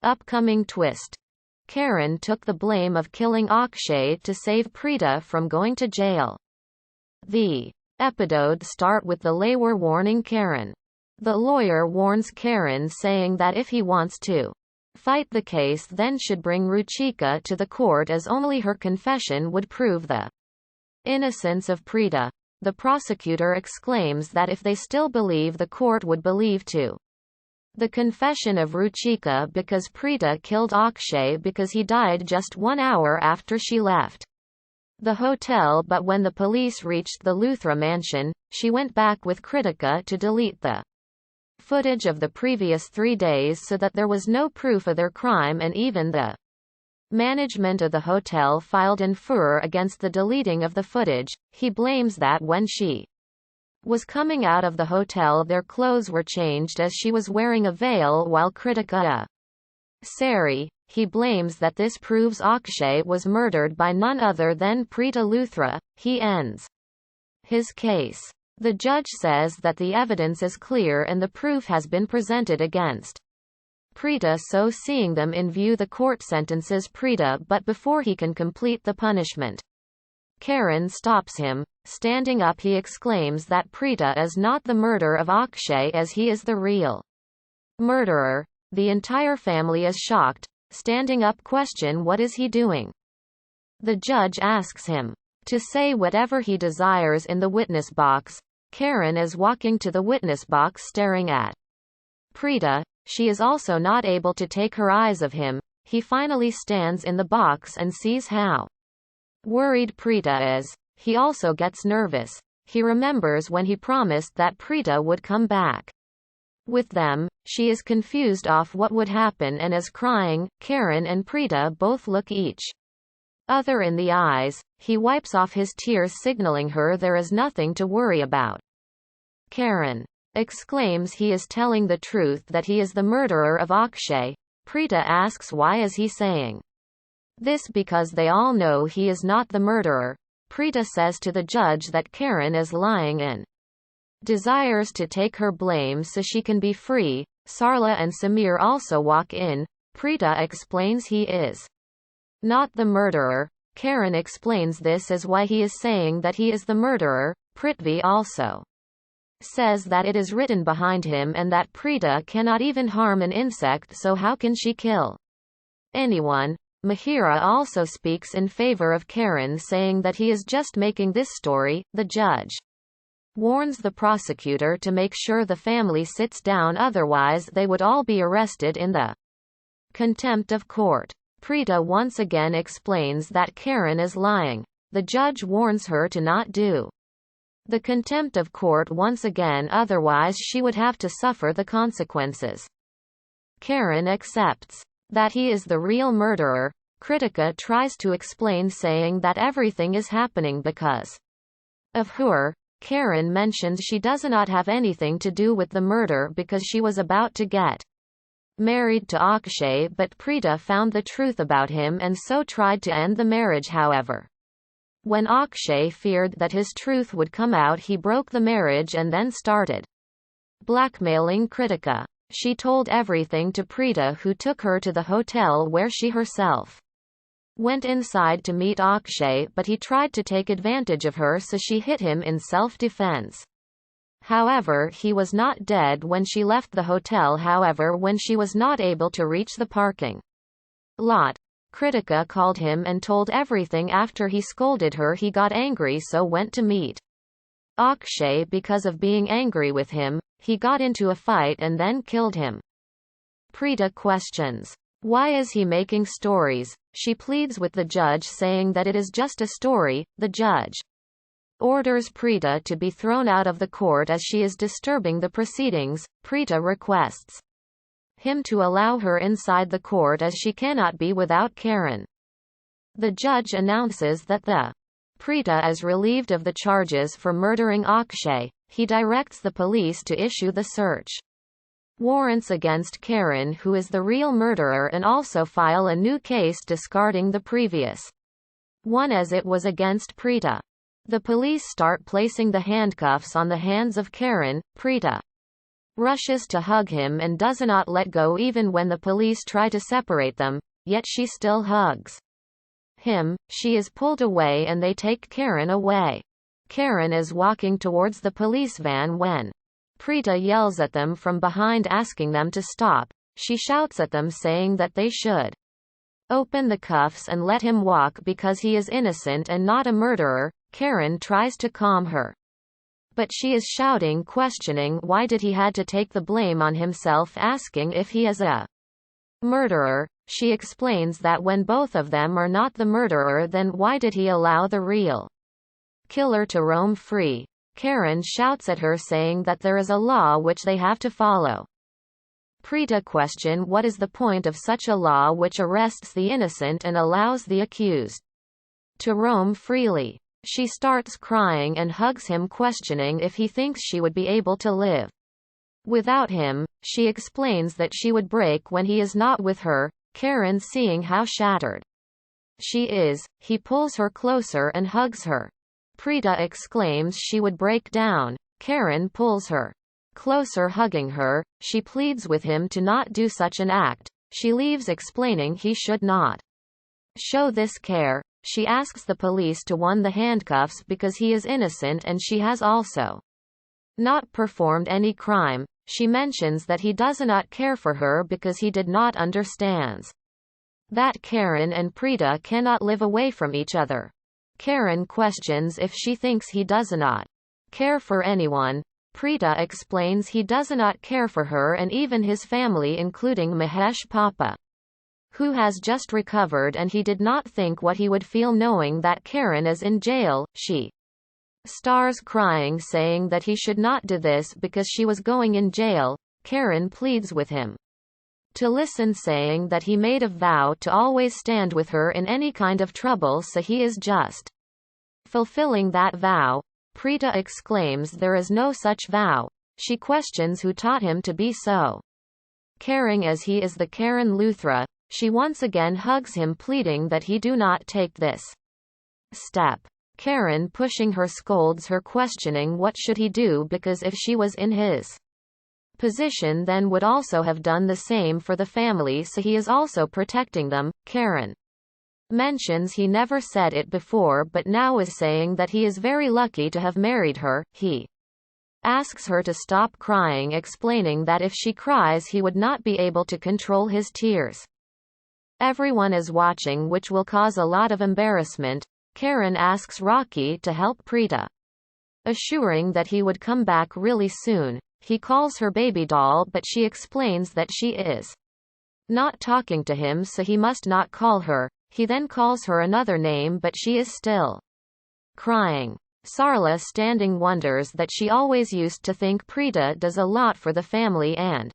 Upcoming twist. Karan took the blame of killing Akshay to save Preeta from going to jail. The episode start with the lawyer warning Karan. The lawyer warns Karan, saying that if he wants to fight the case, then should bring Ruchika to the court, as only her confession would prove the innocence of Preeta. The prosecutor exclaims that if they still believe, the court would believe too the confession of Ruchika, because Preeta killed Akshay because he died just 1 hour after she left the hotel, but when the police reached the Luthra mansion, she went back with Kritika to delete the footage of the previous 3 days so that there was no proof of their crime, and even the management of the hotel filed an furor against the deleting of the footage. He blames that when she was coming out of the hotel, their clothes were changed, as she was wearing a veil while Kritika a sari. He blames that this proves Akshay was murdered by none other than Preeta Luthra. He ends his case. The judge says that the evidence is clear and the proof has been presented against Preeta, so seeing them in view, the court sentences Preeta, but before he can complete the punishment, Karan stops him. Standing up, he exclaims that Preeta is not the murderer of Akshay, as he is the real murderer. The entire family is shocked. Standing up question what is he doing. The judge asks him to say whatever he desires in the witness box. Karan is walking to the witness box staring at Preeta. She is also not able to take her eyes of him. He finally stands in the box and sees how worried Preeta is. He also gets nervous. He remembers when he promised that Preeta would come back with them. She is confused of what would happen and is crying. Karan and Preeta both look each other in the eyes. He wipes off his tears, signaling her there is nothing to worry about. Karan exclaims he is telling the truth, that he is the murderer of Akshay. Preeta asks why is he saying this, because they all know he is not the murderer. Preeta says to the judge that Karan is lying and desires to take her blame so she can be free. Sarla and Samir also walk in. Preeta explains he is not the murderer. Karan explains this as why he is saying that he is the murderer. Prithvi also says that it is written behind him and that Preeta cannot even harm an insect, so how can she kill anyone? Mahira also speaks in favor of Karan, saying that he is just making this story. The judge warns the prosecutor to make sure the family sits down, otherwise they would all be arrested in the contempt of court. Preeta once again explains that Karan is lying. The judge warns her to not do the contempt of court once again, otherwise she would have to suffer the consequences. Karan accepts that he is the real murderer. Kritika tries to explain, saying that everything is happening because of her. Karan mentions she does not have anything to do with the murder because she was about to get married to Akshay, but Preeta found the truth about him and so tried to end the marriage. However, when Akshay feared that his truth would come out, he broke the marriage and then started blackmailing Kritika. She told everything to Preeta, who took her to the hotel where she herself went inside to meet Akshay, but he tried to take advantage of her, so she hit him in self-defense. However, he was not dead when she left the hotel. However, when she was not able to reach the parking lot, Kritika called him and told everything. After he scolded her, he got angry, so went to meet Akshay. Because of being angry with him, he got into a fight and then killed him. Preeta questions why is he making stories. She pleads with the judge, saying that it is just a story. The judge orders Preeta to be thrown out of the court as she is disturbing the proceedings. Preeta requests him to allow her inside the court as she cannot be without Karan. The judge announces that the Preeta is relieved of the charges for murdering Akshay. He directs the police to issue the search warrants against Karan, who is the real murderer, and also file a new case discarding the previous one as it was against Preeta. The police start placing the handcuffs on the hands of Karan. Preeta rushes to hug him and does not let go even when the police try to separate them, yet she still hugs him. She is pulled away and they take Karan away. Karan is walking towards the police van when Preeta yells at them from behind asking them to stop. She shouts at them saying that they should open the cuffs and let him walk because he is innocent and not a murderer. Karan tries to calm her, but she is shouting, questioning why did he had to take the blame on himself, asking if he is a murderer. She explains that when both of them are not the murderer, then why did he allow the real killer to roam free? Karan shouts at her saying that there is a law which they have to follow. Preeta question what is the point of such a law which arrests the innocent and allows the accused to roam freely. She starts crying and hugs him, questioning if he thinks she would be able to live without him. She explains that she would break when he is not with her. Karan seeing how shattered she is, he pulls her closer and hugs her. Preeta exclaims she would break down. Karan pulls her closer, hugging her. She pleads with him to not do such an act. She leaves explaining he should not show this care. She asks the police to want the handcuffs because he is innocent and she has also not performed any crime. She mentions that he does not care for her because he did not understands that Karan and Preeta cannot live away from each other. Karan questions if she thinks he does not care for anyone. Preeta explains he does not care for her and even his family, including Mahesh Papa, who has just recovered, and he did not think what he would feel knowing that Karan is in jail. She stars crying, saying that he should not do this because she was going in jail. Karan pleads with him to listen, saying that he made a vow to always stand with her in any kind of trouble, so he is just fulfilling that vow. Preeta exclaims there is no such vow. She questions who taught him to be so caring, as he is the Karan Luthra. She once again hugs him, pleading that he do not take this step. Karan pushing her scolds her, questioning what should he do because if she was in his position then would also have done the same for the family, so he is also protecting them. Karan mentions he never said it before but now is saying that he is very lucky to have married her. He asks her to stop crying, explaining that if she cries he would not be able to control his tears. Everyone is watching, which will cause a lot of embarrassment. Karan asks Rocky to help Preeta, assuring that he would come back really soon. He calls her baby doll, but she explains that she is not talking to him, so he must not call her. He then calls her another name, but she is still crying. Sarla standing wonders that she always used to think Preeta does a lot for the family and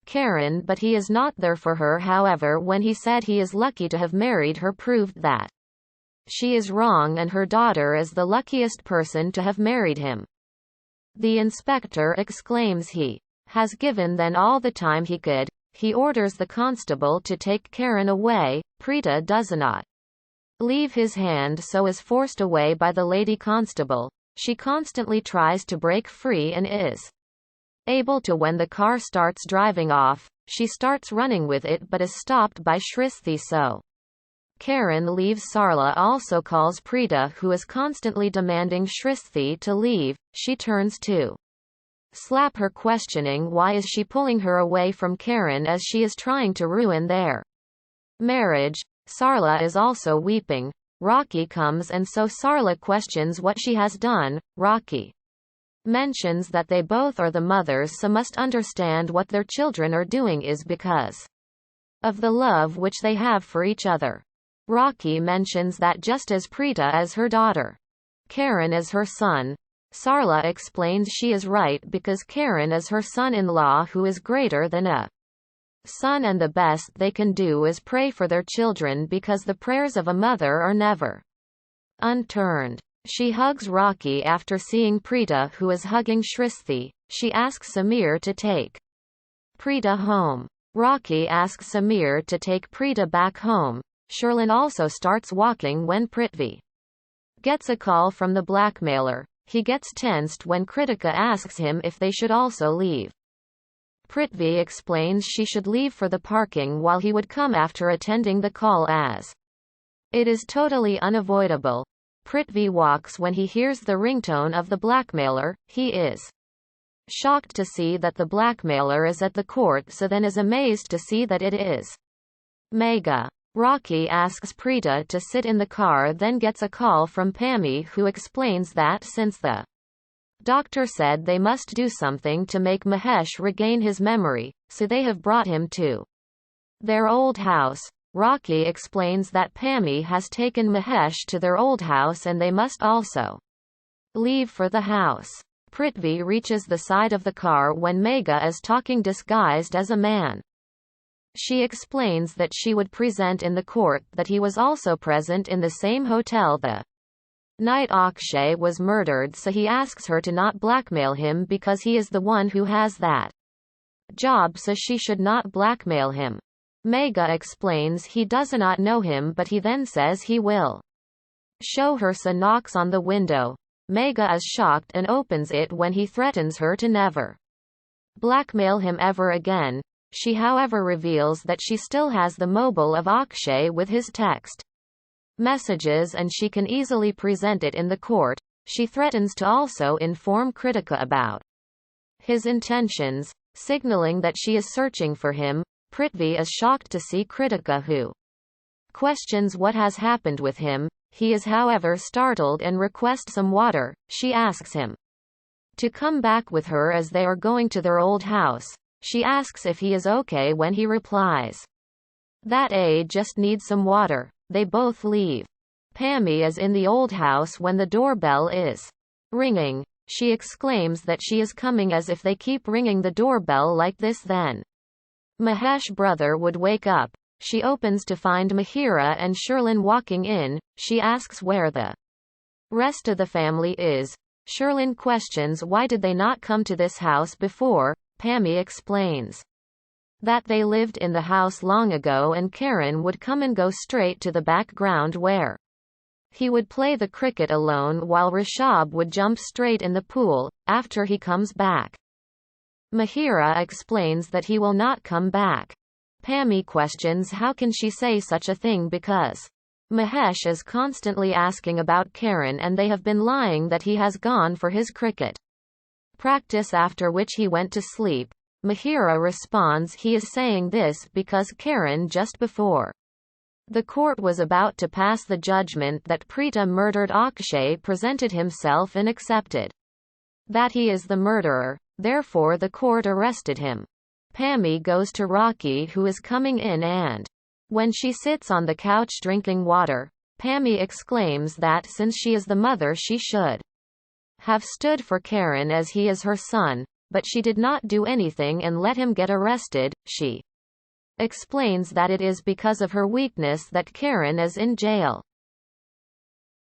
Karan, but he is not there for her. However, when he said he is lucky to have married her, proved that she is wrong and her daughter is the luckiest person to have married him. The inspector exclaims he has given them all the time he could. He orders the constable to take Karan away. Preeta does not leave his hand, so is forced away by the lady constable. She constantly tries to break free and is able to. When the car starts driving off, she starts running with it but is stopped by Shristi, so Karan leaves. Sarla also calls Preeta, who is constantly demanding Shristi to leave. She turns to slap her, questioning why is she pulling her away from Karan as she is trying to ruin their marriage. Sarla is also weeping. Rocky comes and so Sarla questions what she has done. Rocky mentions that they both are the mothers, so must understand what their children are doing is because of the love which they have for each other. Rocky mentions that just as Preeta is her daughter, Karan is her son. Sarla explains she is right because Karan is her son-in-law, who is greater than a son, and the best they can do is pray for their children because the prayers of a mother are never unturned. She hugs Rocky after seeing Preeta, who is hugging Shristi. She asks Samir to take Preeta home. Rocky asks Samir to take Preeta back home. Sherlin also starts walking when Prithvi gets a call from the blackmailer. He gets tensed when Kritika asks him if they should also leave. Prithvi explains she should leave for the parking while he would come after attending the call as it is totally unavoidable. Prithvi walks when he hears the ringtone of the blackmailer. He is shocked to see that the blackmailer is at the court, so then is amazed to see that it is Megha. Rocky asks Preeta to sit in the car, then gets a call from Pammy, who explains that since the doctor said they must do something to make Mahesh regain his memory, so they have brought him to their old house. Rocky explains that Pammy has taken Mahesh to their old house and they must also leave for the house. Prithvi reaches the side of the car when Megha is talking disguised as a man. She explains that she would present in the court that he was also present in the same hotel the night Akshay was murdered, so he asks her to not blackmail him because he is the one who has that job, so she should not blackmail him. Megha explains he does not know him, but he then says he will show her, so knocks on the window. Megha is shocked and opens it when he threatens her to never blackmail him ever again. She however reveals that she still has the mobile of Akshay with his text messages and she can easily present it in the court. She threatens to also inform Kritika about his intentions, signaling that she is searching for him. Prithvi is shocked to see Kritika, who questions what has happened with him. He is however startled and requests some water. She asks him to come back with her as they are going to their old house. She asks if he is okay when he replies that I just need some water. They both leave. Pammy is in the old house when the doorbell is ringing. She exclaims that she is coming, as if they keep ringing the doorbell like this then Mahesh brother would wake up. She opens to find Mahira and Sherlin walking in. She asks where the rest of the family is. Sherlin questions why did they not come to this house before. Pammy explains that they lived in the house long ago and Karan would come and go straight to the background where he would play the cricket alone while Rishabh would jump straight in the pool after he comes back. Mahira explains that he will not come back. Pammy questions how can she say such a thing because Mahesh is constantly asking about Karan and they have been lying that he has gone for his cricket practice after which he went to sleep. Mahira responds he is saying this because Karan just before the court was about to pass the judgment that Preeta murdered Akshay presented himself and accepted that he is the murderer. Therefore the court arrested him. Pammy goes to Rocky, who is coming in, and when she sits on the couch drinking water, Pammy exclaims that since she is the mother she should have stood for Karan as he is her son, but she did not do anything and let him get arrested. She explains that it is because of her weakness that Karan is in jail.